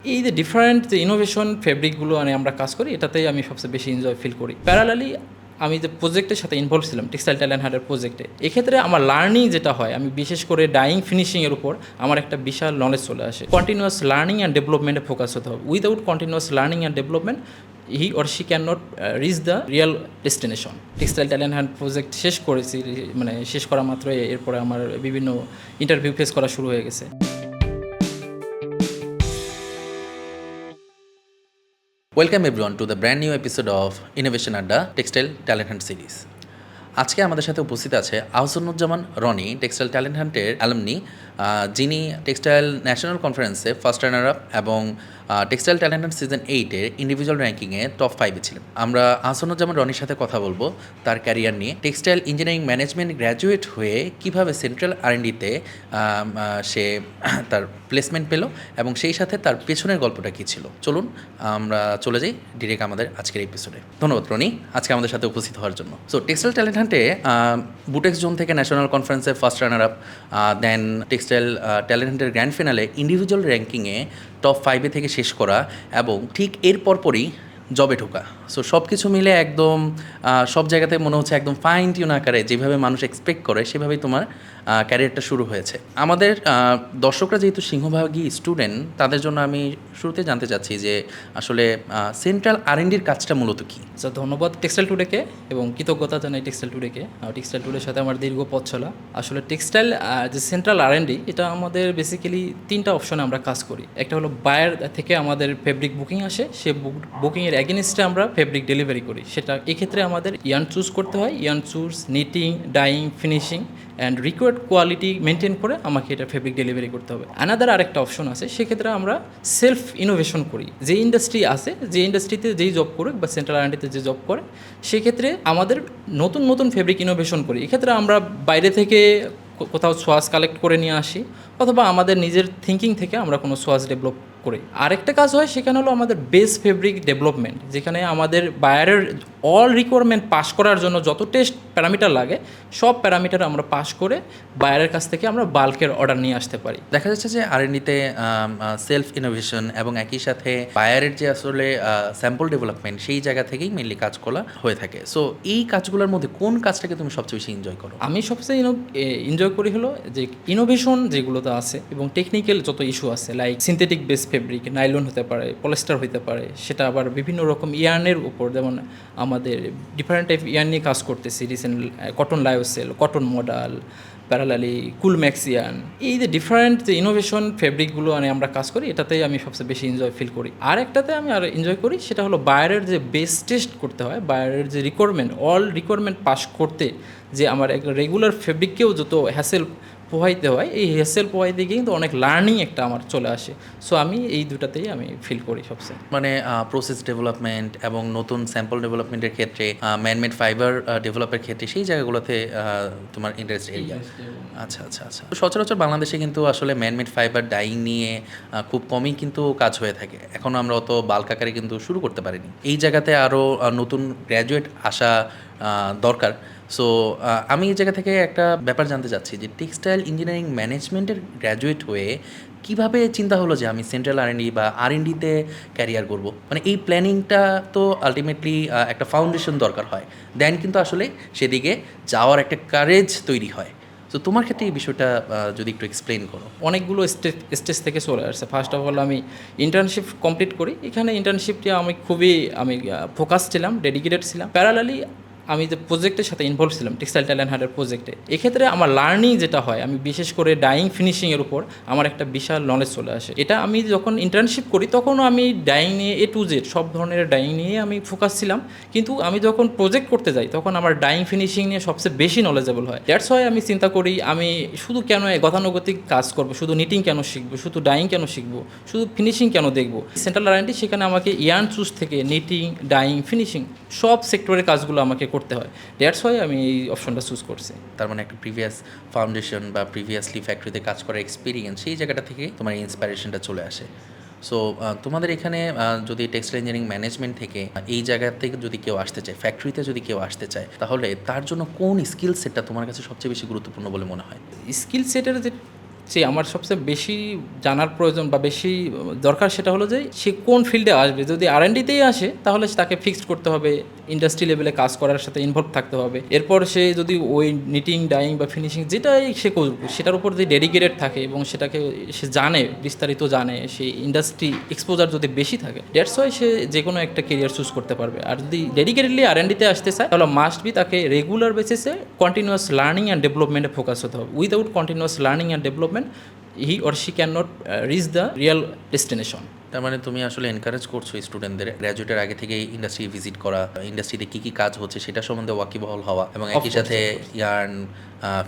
এই যে ডিফারেন্ট যে ইনোভেশন ফেব্রিকগুলো আমরা কাজ করি, এটাতেই আমি সবচেয়ে বেশি এনজয় ফিল করি। প্যারালালি আমি যে প্রজেক্টের সাথে ইনভলভ ছিলাম, টেক্সটাইল ট্যালেন্ট হান্টের প্রজেক্টে, এক্ষেত্রে আমার লার্নিং যেটা হয়, আমি বিশেষ করে ডাইং ফিনিশিংয়ের উপর আমার একটা বিশাল নলেজ চলে আসে। কন্টিনিউয়াস লার্নিং অ্যান্ড ডেভেলপমেন্টে ফোকাস হতে হবে। Without continuous learning and development he or she can not reach the real destination. Textile talent hunt project শেষ করেছি, শেষ করা মাত্রই এরপরে আমার বিভিন্ন ইন্টারভিউ ফেস করা শুরু হয়ে গেছে। Welcome everyone to the brand new episode of innovation Adda textile talent hunt series. আজকে আমাদের সাথে উপস্থিত আছে আহসানুজ্জামান রনি, টেক্সটাইল ট্যালেন্ট হান্টের অ্যালুমনি, যিনি টেক্সটাইল ন্যাশনাল কনফারেন্সে ফার্স্ট রানার আপ এবং টেক্সটাইল ট্যালেন্ট হান্ট সিজন 8-এর ইন্ডিভিজুয়াল র্যাঙ্কিংয়ে টপ 5-এ ছিলেন। আমরা আহসানুজ্জামান রনির সাথে কথা বলবো তার ক্যারিয়ার নিয়ে, টেক্সটাইল ইঞ্জিনিয়ারিং ম্যানেজমেন্ট গ্র্যাজুয়েট হয়ে কীভাবে সেন্ট্রাল R&Dতে সে তার প্লেসমেন্ট পেল এবং সেই সাথে তার পেছনের গল্পটা কী ছিল। চলুন আমরা চলে যাই ডিরেক্ট আমাদের আজকের এপিসোডে। ধন্যবাদ রনি আজকে আমাদের সাথে উপস্থিত হওয়ার জন্য। সো টেক্সটাইল ট্যালেন্ট হান্টে বুটেক্স জোন থেকে ন্যাশনাল কনফারেন্সে first runner up, then textile talent হান্টের গ্র্যান্ড ফিনালে ইন্ডিভিজুয়াল র্যাঙ্কিংয়ে টপ 5-এ থেকে শেষ করা এবং ঠিক এর পরপরই জবে ঢোকা। সো সব কিছু মিলে একদম সব জায়গাতে মনে হচ্ছে একদম ফাইন টিউন আকারে যেভাবে মানুষ এক্সপেক্ট করে সেভাবেই তোমার ক্যারিয়ারটা শুরু হয়েছে। আমাদের দর্শকরা যেহেতু সিংহভাগই স্টুডেন্ট, তাদের জন্য আমি শুরুতে জানতে চাচ্ছি যে আসলে সেন্ট্রাল R&Dর কাজটা মূলত কী? স্যার ধন্যবাদ টেক্সটাইল টুডেকে এবং কৃতজ্ঞতা জানাই টেক্সটাইল টুডেকে। টেক্সটাইল টুডের সাথে আমার দীর্ঘ পথ চলা। আসলে টেক্সটাইল যে সেন্ট্রাল R&D, এটা আমাদের বেসিক্যালি 3টা অপশনে আমরা কাজ করি। একটা হলো বায়ার থেকে আমাদের ফেব্রিক বুকিং আসে, সে বুকিংয়ের অ্যাগেনিস্টে আমরা ফেব্রিক ডেলিভারি করি। সেটা এক্ষেত্রে আমাদের ইয়ার্ন চুজ করতে হয়। Yarn choose, knitting, dyeing, finishing and required quality maintain করে আমাকে এটা ফেব্রিক ডেলিভারি করতে হবে। আনাদার আরেকটা অপশন আছে, সেক্ষেত্রে আমরা সেলফ ইনোভেশন করি। যে ইন্ডাস্ট্রি আছে, যে ইন্ডাস্ট্রিতে যেই জব করুক বা সেন্ট্রাল R&Dতে যে জব করে, সেক্ষেত্রে আমাদের নতুন নতুন ফেব্রিক ইনোভেশন করি। এক্ষেত্রে আমরা বাইরে থেকে কোথাও সোয়াস কালেক্ট করে নিয়ে আসি, অথবা আমাদের নিজের থিঙ্কিং থেকে আমরা কোনো সোয়াস ডেভেলপ করি। আরেকটা কাজ হয়, সেখানে হলো আমাদের বেস ফেব্রিক ডেভেলপমেন্ট, যেখানে আমাদের বায়ারের অল রিকোয়ারমেন্ট পাস করার জন্য যত টেস্ট প্যারামিটার লাগে, সব প্যারামিটার আমরা পাস করে বায়ারের কাছ থেকে আমরা বাল্কের অর্ডার নিয়ে আসতে পারি। দেখা যাচ্ছে যে R&Dতে সেলফ ইনোভেশন এবং একই সাথে বায়ারের যে আসলে স্যাম্পল ডেভেলপমেন্ট, সেই জায়গা থেকেই মেনলি কাজগুলো হয়ে থাকে। সো এই কাজগুলোর মধ্যে কোন কাজটাকে তুমি সবচেয়ে বেশি এনজয় করো? আমি সবচেয়ে এনজয় করি হলো যে ইনোভেশন যেগুলোতে আছে এবং টেকনিক্যাল যত ইস্যু আছে, like synthetic base fabric, nylon হতে পারে, পলিস্টার হতে পারে, সেটা আবার বিভিন্ন রকম ইয়ার্নের উপর, যেমন আমাদের ডিফারেন্ট টাইপ ইয়ার্ন নিয়ে কাজ করতেছি recent, cotton lyocell, cotton modal, parallelly Coolmax yarn. এই যে ডিফারেন্ট যে ইনোভেশন ফেব্রিকগুলো আমরা কাজ করি, এটাতেই আমি সবচেয়ে বেশি এনজয় ফিল করি। আর একটাতে আমি আর এনজয় করি, সেটা হলো বায়ারের যে বেস টেস্ট করতে হয়, বায়ারের যে রিকোয়ারমেন্ট, অল রিকোয়ারমেন্ট পাস করতে যে আমার একটা রেগুলার ফেব্রিককেও যত হ্যাসেল পোহাইতে হয়, এই হ্যাসেল পোহাইতে গিয়ে কিন্তু অনেক লার্নিং একটা আমার চলে আসে। সো আমি এই দুটাতেই আমি ফিল করি সবচেয়ে। মানে প্রসেস ডেভেলপমেন্ট এবং নতুন স্যাম্পল ডেভেলপমেন্টের ক্ষেত্রে, ম্যানমেড ফাইবার ডেভেলপের ক্ষেত্রে, সেই জায়গাগুলোতে তোমার ইন্টারেস্ট এরিয়া। আচ্ছা আচ্ছা আচ্ছা। সচরাচর বাংলাদেশে কিন্তু আসলে ম্যানমেড ফাইবার ডাইং নিয়ে খুব কমই কিন্তু কাজ হয়ে থাকে। এখনও আমরা অত বাল্ক আকারে কিন্তু শুরু করতে পারিনি। এই জায়গাতে আরও নতুন গ্র্যাজুয়েট আসা দরকার। সো আমি এই জায়গা থেকে একটা ব্যাপার জানতে চাচ্ছি যে টেক্সটাইল ইঞ্জিনিয়ারিং ম্যানেজমেন্টের গ্র্যাজুয়েট হয়ে কীভাবে চিন্তা হলো যে আমি সেন্ট্রাল R&D বা R&Dতে ক্যারিয়ার করব? মানে এই প্ল্যানিংটা তো আলটিমেটলি একটা ফাউন্ডেশন দরকার হয়, দেন কিন্তু আসলে সেদিকে যাওয়ার একটা কারেজ তৈরি হয়। তো তোমার ক্ষেত্রে এই বিষয়টা যদি একটু এক্সপ্লেন করো। অনেকগুলো স্টেজ থেকে চলে আসছে। ফার্স্ট অফ অল আমি ইন্টার্নশিপ কমপ্লিট করি। এখানে ইন্টার্নশিপটি আমি খুবই ফোকাস ছিলাম, ডেডিকেটেড ছিলাম। প্যারালালি আমি যে প্রজেক্টের সাথে ইনভলভ ছিলাম, টেক্সটাইল ট্যালেন্ট হান্টের প্রজেক্টে, এক্ষেত্রে আমার লার্নিং যেটা হয়, আমি বিশেষ করে ডাইং ফিনিশিংয়ের উপর আমার একটা বিশাল নলেজ চলে আসে। এটা আমি যখন ইন্টার্নশিপ করি, তখনও আমি ডাইং নিয়ে A to Z সব ধরনের ডাইং নিয়ে আমি ফোকাস ছিলাম, কিন্তু আমি যখন প্রজেক্ট করতে যাই, তখন আমার ডাইং ফিনিশিং নিয়ে সবচেয়ে বেশি নলেজেবল হয়। দ্যাটস ওয়াই আমি চিন্তা করি, আমি শুধু কেন গতানুগতিক কাজ করবো, শুধু নিটিং কেন শিখবো, শুধু ডাইং কেন শিখবো, শুধু ফিনিশিং কেন দেখবো। সেন্ট্রাল R&D সেখানে আমাকে ইয়ার্ন চুজ থেকে নিটিং, ডাইং, ফিনিশিং সব সেক্টরের কাজগুলো আমাকে করতে হয়। দ্যাটস ওয়াই আমি এই অপশনটা চুজ করছি। তার মানে একটা প্রিভিয়াস ফাউন্ডেশন বা প্রিভিয়াসলি ফ্যাক্টরিতে কাজ করার এক্সপিরিয়েন্স, সেই জায়গাটা থেকে তোমার এই ইন্সপিরেশনটা চলে আসে। সো তোমাদের এখানে যদি টেক্সটাইল ইঞ্জিনিয়ারিং ম্যানেজমেন্ট থেকে এই জায়গা থেকে যদি কেউ আসতে চায়, ফ্যাক্টরিতে যদি কেউ আসতে চায়, তাহলে তার জন্য কোন স্কিল সেটটা তোমার কাছে সবচেয়ে বেশি গুরুত্বপূর্ণ বলে মনে হয়? স্কিল সেটের যে সে আমার সবচেয়ে বেশি জানার প্রয়োজন বা বেশি দরকার সেটা হলো যে সে কোন ফিল্ডে আসবে। যদি R&Dতেই আসে তাহলে তাকে ফিক্সড করতে হবে, ইন্ডাস্ট্রি লেভেলে কাজ করার সাথে ইনভলভ থাকতে হবে। এরপর সে যদি ওই নিটিং, ডাইং বা ফিনিশিং যেটাই সে করবে সেটার উপর যদি ডেডিকেটেড থাকে এবং সেটাকে সে জানে, বিস্তারিত জানে, সেই ইন্ডাস্ট্রি এক্সপোজার যদি বেশি থাকে, দ্যাটস ওয়াই সে যে কোনো একটা কেরিয়ার চুজ করতে পারবে। আর যদি ডেডিকেটেডলি R&Dতে আসতে চায় তাহলে মাস্ট বি তাকে রেগুলার বেসিসে কন্টিনিউয়াস লার্নিং অ্যান্ড ডেভেলপমেন্টে ফোকাস হতে হবে। Without continuous learning and development he or she can not reach the real destination. তার মানে তুমি আসলে এনকারেজ করছো স্টুডেন্টদের গ্র্যাজুয়েটের আগে থেকে ইন্ডাস্ট্রি ভিজিট করা, ইন্ডাস্ট্রিতে কী কী কাজ হচ্ছে সেটা সম্বন্ধে ওয়াকিবহাল হওয়া, এবং একই সাথে ইয়ার্ন,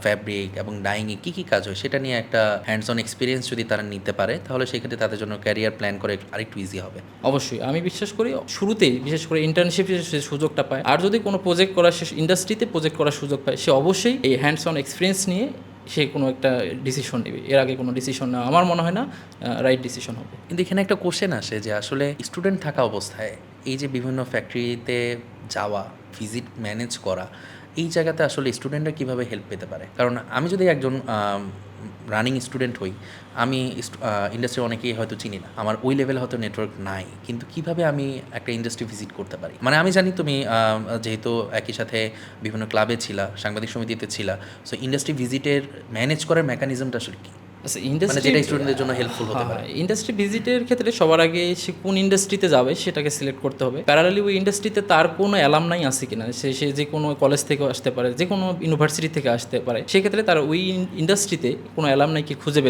ফ্যাব্রিক এবং ডাইংয়ে কী কী কাজ হয় সেটা নিয়ে একটা হ্যান্ডস অন এক্সপিরিয়েন্স যদি তারা নিতে পারে তাহলে সেক্ষেত্রে তাদের জন্য ক্যারিয়ার প্ল্যান করে আরেকটু ইজি হবে। অবশ্যই আমি বিশ্বাস করি শুরুতেই বিশেষ করে ইন্টার্নশিপে সে সুযোগটা পায়, আর যদি কোনো প্রজেক্ট করার সে ইন্ডাস্ট্রিতে প্রজেক্ট করার সুযোগ পায়, সে অবশ্যই এই হ্যান্ডস অন এক্সপিরিয়েন্স নিয়ে সে কোনো একটা ডিসিশন নেবে। এর আগে কোনো ডিসিশন না আমার মনে হয় না রাইট ডিসিশন হবে। কিন্তু এখানে একটা কোশ্চেন আসে যে আসলে স্টুডেন্ট থাকা অবস্থায় এই যে বিভিন্ন ফ্যাক্টরিতে যাওয়া, ভিজিট ম্যানেজ করা, এই জায়গাতে আসলে স্টুডেন্টরা কীভাবে হেল্প পেতে পারে? কারণ আমি যদি একজন রানিং স্টুডেন্ট হই, আমি ইন্ডাস্ট্রি অনেকেই হয়তো চিনি না, আমার ওই লেভেলে হয়তো নেটওয়ার্ক নাই, কিন্তু কিভাবে আমি একটা ইন্ডাস্ট্রি ভিজিট করতে পারি? মানে আমি জানি তুমি যেহেতু একই সাথে বিভিন্ন ক্লাবে ছিলা, সাংবাদিক সমিতিতে ছিলা, সো ইন্ডাস্ট্রি ভিজিটের ম্যানেজ করার মেকানিজমটা আসলে কী? আচ্ছা, মানে যেটা স্টুডেন্টদের জন্য হেল্পফুল হতে পারে। ইন্ডাস্ট্রি ভিজিটের ক্ষেত্রে সবার আগে সে কোন ইন্ডাস্ট্রিতে যাবে সেটাকে সিলেক্ট করতে হবে। প্যারালালি ওই ইন্ডাস্ট্রিতে তার কোনো অ্যালামনাই আছে কিনা, সে যে কোনো কলেজ থেকে আসতে পারে, যে কোনো ইউনিভার্সিটি থেকে আসতে পারে, সেক্ষেত্রে তার ওই ইন্ডাস্ট্রিতে কোনো অ্যালামনাইকে খুঁজে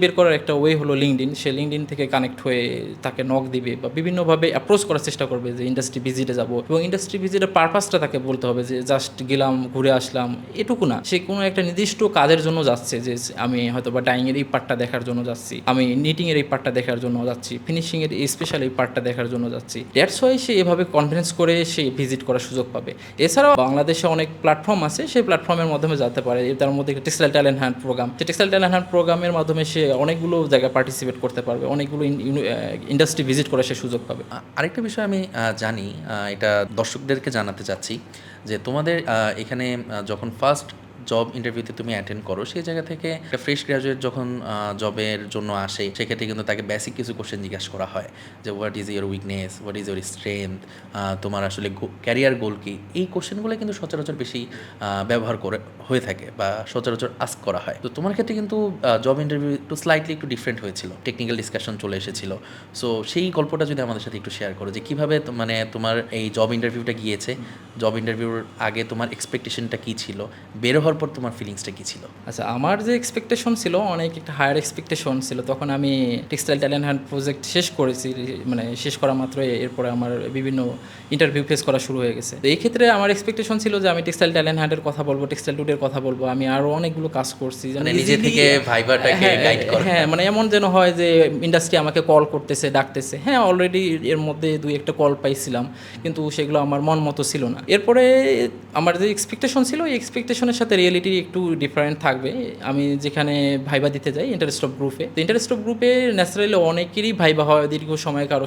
বের করার একটা ওয়ে হলো লিঙ্কডইন। সে লিঙ্কডইন থেকে কানেক্ট হয়ে তাকে নক দিবে বা বিভিন্নভাবে অ্যাপ্রোচ করার চেষ্টা করবে যে ইন্ডাস্ট্রি ভিজিটে যাব, এবং ইন্ডাস্ট্রি ভিজিটের পারপাসটা তাকে বলতে হবে যে জাস্ট গেলাম, ঘুরে আসলাম, এটুকু না। সে কোনো একটা নির্দিষ্ট কাজের জন্য যাচ্ছে, যে আমি হয়তো বা ডাইংয়ের এই পার্টটা দেখার জন্য যাচ্ছি, আমি নিটিংয়ের এই পার্টটা দেখার জন্য যাচ্ছি, ফিনিশিংয়ের এই স্পেশাল এই পার্টটা দেখার জন্য যাচ্ছি। দ্যাটস ওয়াই সে এভাবে কনফিডেন্স করে সে ভিজিট করার সুযোগ পাবে। এছাড়াও বাংলাদেশে অনেক প্ল্যাটফর্ম আছে, সেই প্ল্যাটফর্মের মাধ্যমে যেতে পারে। তার মধ্যে টেক্সটাইল ট্যালেন্ট হান্ট প্রোগ্রাম, সেই টেক্সটাইল ট্যালেন্ট হান্ট প্রোগ্রামের মাধ্যমে সে অনেকগুলো জায়গায় পার্টিসিপেট করতে পারবে, অনেকগুলো ইন্ডাস্ট্রি ভিজিট করার সে সুযোগ পাবে। আরেকটা বিষয় আমি জানি, এটা দর্শকদেরকে জানাতে চাচ্ছি যে তোমাদের এখানে যখন ফার্স্ট জব ইন্টারভিউতে তুমি অ্যাটেন্ড করো, সেই জায়গা থেকে একটা ফ্রেশ গ্র্যাজুয়েট যখন জবের জন্য আসে, সেক্ষেত্রে কিন্তু তাকে বেসিক কিছু কোশ্চেন জিজ্ঞাসা করা হয় যে what is your weakness, what is your strength, তোমার আসলে ক্যারিয়ার গোল কি। এই কোশ্চেনগুলো কিন্তু সচরাচর বেশি ব্যবহার করে হয়ে থাকে বা সচরাচর আস্ক করা হয়। তো তোমার ক্ষেত্রে কিন্তু জব ইন্টারভিউ একটু স্লাইটলি একটু ডিফারেন্ট হয়েছিল, টেকনিক্যাল ডিসকাশন চলে এসেছিল। সো সেই গল্পটা যদি আমাদের সাথে একটু শেয়ার করো যে কীভাবে মানে তোমার এই জব ইন্টারভিউটা গিয়েছে, জব ইন্টারভিউর আগে তোমার এক্সপেকটেশনটা কী ছিল, বের হওয়ার পর তোমার ফিলিংসটা কী ছিল? আচ্ছা, আমার যে এক্সপেকটেশন ছিল অনেক একটা হায়ার এক্সপেকটেশন ছিল। তখন আমি টেক্সটাইল ট্যালেন্ট হান্ট প্রজেক্ট শেষ করেছি, মানে শেষ করা মাত্রই এরপরে আমার বিভিন্ন ইন্টারভিউ ফেস করা শুরু হয়ে গেছে। তো এই ক্ষেত্রে আমার এক্সপেকটেশন ছিল যে আমি টেক্সটাইল ট্যালেন্ট হান্টের কথা বলবো, টেক্সটাইল টুডের কথা বলবো, আমি আরও অনেকগুলো কাজ করছি, মানে নিজে থেকে ভাইবাটাকে গাইড করা। হ্যাঁ, মানে এমন যেন হয় যে ইন্ডাস্ট্রি আমাকে কল করতেছে, ডাকতেছে। হ্যাঁ, অলরেডি এর মধ্যে দুই একটা কল পাইছিলাম, কিন্তু সেগুলো আমার মন মতো ছিল না। এরপরে আমার যে এক্সপেকটেশন ছিল, এই এক্সপেকটেশনের সাথে রিয়েলিটি একটু ডিফারেন্ট থাকবে। আমি যেখানে ভাইবা দিতে যাই ইন্টারেস্ট অফ গ্রুপে, তো ইন্টারেস্ট অফ গ্রুপে ন্যাচারালি অনেকেরই ভাইবা হয়, দীর্ঘ সময় কারো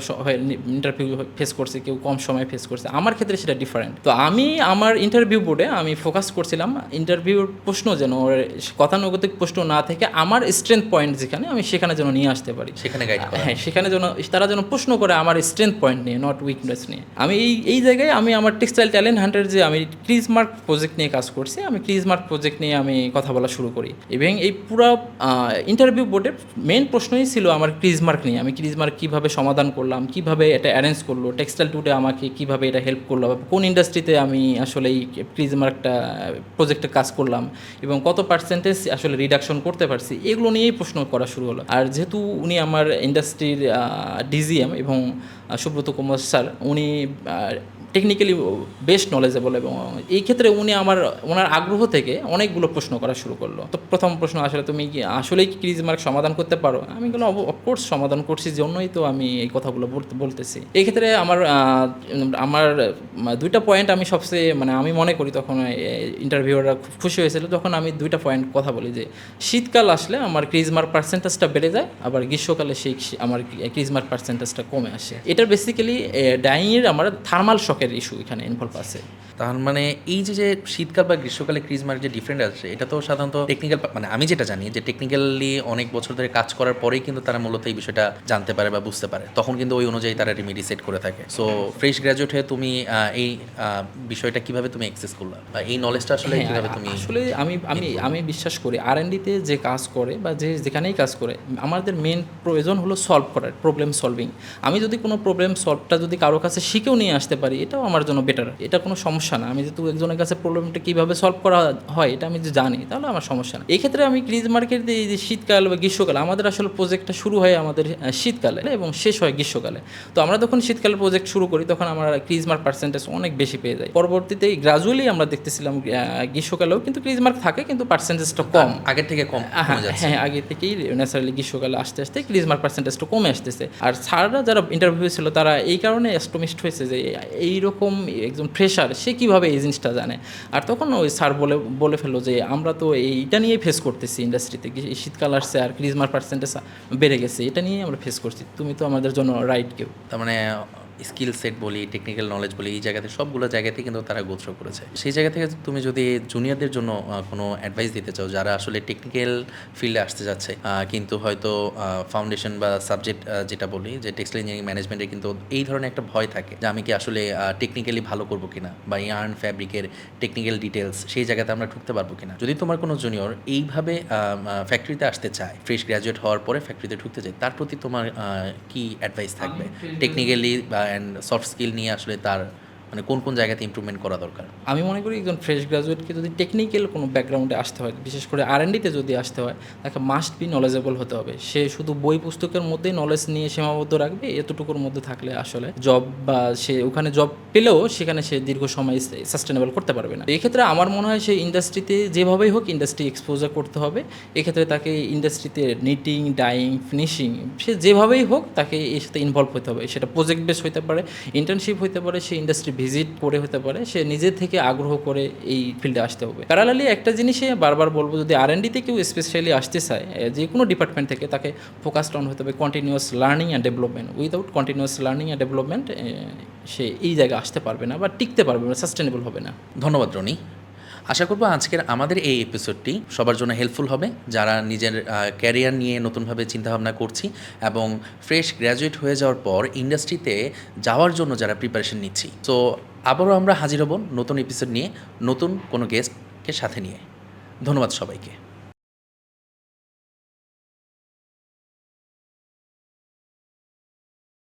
ইন্টারভিউ ফেস করছে, কেউ কম সময় ফেস করছে। আমার ক্ষেত্রে সেটা ডিফারেন্ট। তো আমি আমার ইন্টারভিউ বোর্ডে আমি ফোকাস করছিলাম ইন্টারভিউর প্রশ্ন যেন গতানুগতিক প্রশ্ন না থেকে আমার স্ট্রেংথ পয়েন্ট যেখানে আমি সেখানে যেন নিয়ে আসতে পারি, সেখানে গাইড করা। হ্যাঁ, সেখানে যেন তারা যেন প্রশ্ন করে আমার স্ট্রেংথ পয়েন্ট নিয়ে, নট উইকনেস নিয়ে। আমি এই জায়গায় আমি আমার টেক্সটাইল ট্যালেন্ট হান্টের যে আমি ক্রিজমার্ক প্রজেক্ট নিয়ে কাজ করছি, আমি ক্রিজমার্ক প্রজেক্ট নিয়ে আমি কথা বলা শুরু করি, এবং এই পুরো ইন্টারভিউ বোর্ডের মেন প্রশ্নই ছিল আমার ক্রিজমার্ক নিয়ে। আমি ক্রিজমার্ক কীভাবে সমাধান করলাম, কীভাবে এটা অ্যারেঞ্জ করলো, টেক্সটাইল টুডে আমাকে কীভাবে এটা হেল্প করলো, কোন ইন্ডাস্ট্রিতে আমি আসলে এই ক্রিজমার্কটা প্রজেক্টে কাজ করলাম এবং কত পার্সেন্টেজ আসলে রিডাকশন করতে পারছি, এগুলো নিয়েই প্রশ্ন করা শুরু হলো। আর যেহেতু উনি আমার ইন্ডাস্ট্রির ডিজিএম এবং সুব্রত কুমার স্যার, উনি টেকনিক্যালি বেস্ট নলেজেবল, এবং এই ক্ষেত্রে উনি ওনার আগ্রহ থেকে অনেকগুলো প্রশ্ন করা শুরু করলো। তো প্রথম প্রশ্ন, আসলে তুমি কি আসলেই কি ক্রিজমার্ক সমাধান করতে পারো? আমি বললাম অফকোর্স সমাধান করছি, জন্যই তো আমি এই কথাগুলো বলতেছি। এই ক্ষেত্রে আমার দুইটা পয়েন্ট আমি সবচেয়ে আমি মনে করি তখন ইন্টারভিউরা খুব খুশি হয়েছিল যখন আমি দুইটা পয়েন্ট কথা বলি যে শীতকাল আসলে আমার ক্রিজমার্ক পার্সেন্টেজটা বেড়ে যায়, আবার গ্রীষ্মকালে সেই আমার ক্রিজমার্ক পার্সেন্টেজটা কমে আসে। এটার বেসিক্যালি ডাইংয়ের আমার থার্মাল শকের ইস্যু এখানে ইনভলভ আছে। তার মানে এই যে শীতকাল বা গ্রীষ্মকালে ক্রিজ মার্ক যে ডিফারেন্ট আছে, এটা তো সাধারণত টেকনিক্যাল, মানে আমি যেটা জানি যে টেকনিক্যালি অনেক বছর ধরে কাজ করার পরেই কিন্তু তারা মূলত এই বিষয়টা জানতে পারে বা বুঝতে পারে, তখন কিন্তু ওই অনুযায়ী তারা রেমেডি সেট করে থাকে। সো ফ্রেশ গ্র্যাজুয়েট হয়ে তুমি এই বিষয়টা কিভাবে তুমি অ্যাক্সেস করলা, বা এই নলেজটা আসলে হ্যাঁ, কিভাবে তুমি আসলে আমি বিশ্বাস করি R&Dতে যে কাজ করে বা যেখানেই কাজ করে, আমাদের মেন প্রয়োজন হলো সলভ করার, প্রবলেম সলভিং। আমি যদি কোনো প্রবলেম সলভটা যদি কারো কাছে শিখেও নিয়ে আসতে পারি, এটাও আমার জন্য বেটার, এটা কোনো সমস্যা না। আমি যেহেতু একজনের কাছে প্রবলেমটা কীভাবে সলভ করা হয় এটা আমি যে জানি, তাহলে আমার সমস্যা না। এই ক্ষেত্রে আমি ক্রিজ মার্কেট এই যে শীতকাল বা গ্রীষ্মকাল, আমাদের আসলে প্রজেক্টটা শুরু হয় আমাদের শীতকালে এবং শেষ হয় গ্রীষ্মকালে। তো আমরা যখন শীতকালে প্রজেক্ট শুরু করি তখন আমরা ক্রিজ মার্ক পার্সেন্টেজ অনেক বেশি পেয়ে যাই। পরবর্তীতে গ্রাজুয়ালি আমরা দেখতেছিলাম গ্রীষ্মকালেও কিন্তু ক্রিজ মার্ক থাকে, কিন্তু পার্সেন্টেজটা কম, আগের থেকে কম কমে যাচ্ছে? হ্যাঁ, আগে থেকেই ন্যাচারালি গ্রীষ্মকালে আস্তে আস্তে ক্রিজ মার্ক পার্সেন্টেজটা কমে আসতেছে। আর স্যাররা যারা ইন্টারভিউ ছিল তারা এই কারণে অ্যাস্টমিস্ট হয়েছে যে এইরকম একজন ফ্রেশার সে কীভাবে এই জিনিসটা জানে। আর তখন ওই স্যার বলে ফেললো যে আমরা তো এইটা নিয়ে ফেস করতেছি ইন্ডাস্ট্রিতে, শীতকাল আসছে আর ক্রিজ মার্ক পার্সেন্টেজ বেড়ে গেছে, এটা নিয়ে আমরা ফেস করছি, তুমি তো আমাদের জন্য রাইট কেউ। তার মানে স্কিল সেট বলি, টেকনিক্যাল নলেজ বলি, এই জায়গাতে সবগুলো জায়গাতে কিন্তু তারা গোত্র করেছে। সেই জায়গা থেকে তুমি যদি জুনিয়রদের জন্য কোনো অ্যাডভাইস দিতে চাও, যারা আসলে টেকনিক্যাল ফিল্ডে আসতে যাচ্ছে কিন্তু হয়তো ফাউন্ডেশন বা সাবজেক্ট যেটা বলি যে টেক্সটাইল ইঞ্জিনিয়ারিং ম্যানেজমেন্টের কিন্তু এই ধরনের একটা ভয় থাকে যে আমি কি আসলে টেকনিক্যালি ভালো করবো কিনা, বা ইয়ার্ন ফ্যাব্রিকের টেকনিক্যাল ডিটেলস সেই জায়গাতে আমরা ঢুকতে পারবো কিনা। যদি তোমার কোনো জুনিয়র এইভাবে ফ্যাক্টরিতে আসতে চায়, ফ্রেশ গ্র্যাজুয়েট হওয়ার পরে ফ্যাক্টরিতে ঢুকতে চায়, তার প্রতি তোমার কি অ্যাডভাইস থাকবে টেকনিক্যালি বা অ্যান্ড সফট স্কিল নিয়ে আসলে তার মানে কোন কোন জায়গাতে ইমপ্রুভমেন্ট করা দরকার? আমি মনে করি একজন ফ্রেশ গ্রাজুয়েটকে যদি টেকনিক্যাল কোনো ব্যাকগ্রাউন্ডে আসতে হয়, বিশেষ করে R&Dতে যদি আসতে হয়, তাকে মাস্ট বি নলেজেবল হতে হবে। সে শুধু বই পুস্তকের মধ্যেই নলেজ নিয়ে সীমাবদ্ধ রাখবে, এতটুকুর মধ্যে থাকলে আসলে জব বা সে ওখানে জব পেলেও সেখানে সে দীর্ঘ সময় সাস্টেনেবল করতে পারবে না। এক্ষেত্রে আমার মনে হয় সে ইন্ডাস্ট্রিতে যেভাবেই হোক ইন্ডাস্ট্রি এক্সপোজার করতে হবে। এক্ষেত্রে তাকে ইন্ডাস্ট্রিতে নিটিং, ডাইং, ফিনিশিং সে যেভাবেই হোক তাকে এর সাথে ইনভলভ হতে হবে। সেটা প্রজেক্ট বেস হতে পারে, ইন্টার্নশিপ হতে পারে, সে ইন্ডাস্ট্রি ভিজিট করে হতে পারে, সে নিজে থেকে আগ্রহ করে এই ফিল্ডে আসতে হবে। প্যারালালি একটা জিনিসে বারবার বলবো, যদি R&Dতে কেউ স্পেশালি আসতে চায় যে কোনো ডিপার্টমেন্ট থেকে, তাকে ফোকাসড অন হতে হবে continuous learning and development. Without continuous learning and development সে এই জায়গায় আসতে পারবে না বা টিকতে পারবে না, সাস্টেনেবল হবে না। ধন্যবাদ রনি। আশা করব আজকের আমাদের এই এপিসোডটি সবার জন্য হেল্পফুল হবে, যারা নিজের ক্যারিয়ার নিয়ে নতুনভাবে চিন্তাভাবনা করছি এবং ফ্রেশ গ্র্যাজুয়েট হয়ে যাওয়ার পর ইন্ডাস্ট্রিতে যাওয়ার জন্য যারা প্রিপারেশন নিচ্ছি। তো আবারও আমরা হাজির হব নতুন এপিসোড নিয়ে, নতুন কোনো গেস্টকে সাথে নিয়ে। ধন্যবাদ সবাইকে।